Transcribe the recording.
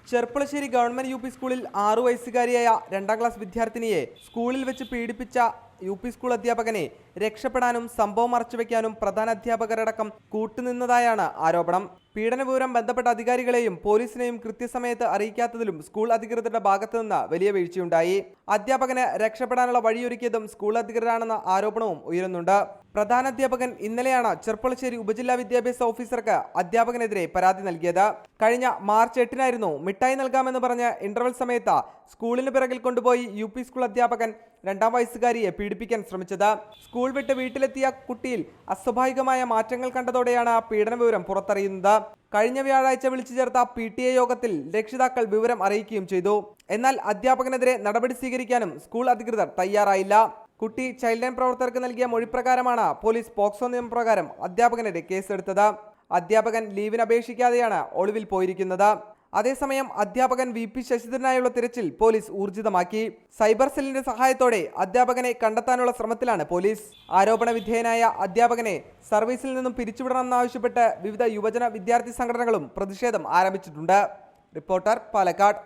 Cherpulassery government U P സ്കൂളിൽ 6 വയസ്സുകാരിയായ 2ാം class വിദ്യാർത്ഥിനിയെ സ്കൂളിൽ വെച്ച് പീഡിപ്പിച്ച യു പി സ്കൂൾ അധ്യാപകനെ രക്ഷപ്പെടാനും സംഭവം മറച്ചുവെക്കാനും പ്രധാന അധ്യാപകരടക്കം കൂട്ടുനിന്നതായാണ് ആരോപണം. പീഡന വിവരം ബന്ധപ്പെട്ട അധികാരികളെയും പോലീസിനെയും കൃത്യസമയത്ത് അറിയിക്കാത്തതിലും സ്കൂൾ അധികൃതരുടെ ഭാഗത്തുനിന്ന് വലിയ വീഴ്ചയുണ്ടായി. അധ്യാപകന് രക്ഷപ്പെടാനുള്ള വഴിയൊരുക്കിയതും സ്കൂൾ അധികൃതരാണെന്ന ആരോപണവും ഉയരുന്നുണ്ട്. പ്രധാനാധ്യാപകൻ ഇന്നലെയാണ് ചെർപ്പളശ്ശേരി ഉപജില്ലാ വിദ്യാഭ്യാസ ഓഫീസർക്ക് അധ്യാപകനെതിരെ പരാതി നൽകിയത്. കഴിഞ്ഞ മാർച്ച് 8-നായിരുന്നു മിഠായി നൽകാമെന്ന് പറഞ്ഞ് ഇന്റർവെൽ സമയത്ത് സ്കൂളിന് പിറകിൽ കൊണ്ടുപോയി യു പി സ്കൂൾ അധ്യാപകൻ 2ാം വയസ്സുകാരിയെ പീഡിപ്പിക്കാൻ ശ്രമിച്ചത്. സ്കൂൾ വിട്ട് വീട്ടിലെത്തിയ കുട്ടിയിൽ അസ്വാഭാവികമായ മാറ്റങ്ങൾ കണ്ടതോടെയാണ് പീഡന വിവരം പുറത്തറിയുന്നത്. കഴിഞ്ഞ വ്യാഴാഴ്ച വിളിച്ചു ചേർത്ത PTA യോഗത്തിൽ രക്ഷിതാക്കൾ വിവരം അറിയിക്കുകയും ചെയ്തു. എന്നാൽ അധ്യാപകനെതിരെ നടപടി സ്വീകരിക്കാനും സ്കൂൾ അധികൃതർ തയ്യാറായില്ല. കുട്ടി ചൈൽഡ് ലൈൻ പ്രവർത്തകർക്ക് നൽകിയ മൊഴിപ്രകാരമാണ് പോലീസ് പോക്സോ നിയമപ്രകാരം അധ്യാപകനെതിരെ കേസെടുത്തത്. അധ്യാപകൻ ലീവിന് അപേക്ഷിക്കാതെയാണ് ഒളിവിൽ പോയിരിക്കുന്നത്. അതേസമയം അധ്യാപകൻ VP ശശിധരനായുള്ള തിരച്ചിൽ പോലീസ് ഊർജിതമാക്കി. സൈബർ സെല്ലിന്റെ സഹായത്തോടെ അധ്യാപകനെ കണ്ടെത്താനുള്ള ശ്രമത്തിലാണ് പോലീസ്. ആരോപണ വിധേയനായ അധ്യാപകനെ സർവീസിൽ നിന്നും പിരിച്ചുവിടണമെന്നാവശ്യപ്പെട്ട് വിവിധ യുവജന വിദ്യാർത്ഥി സംഘടനകളും പ്രതിഷേധം ആരംഭിച്ചിട്ടുണ്ട്. റിപ്പോർട്ടർ, പാലക്കാട്.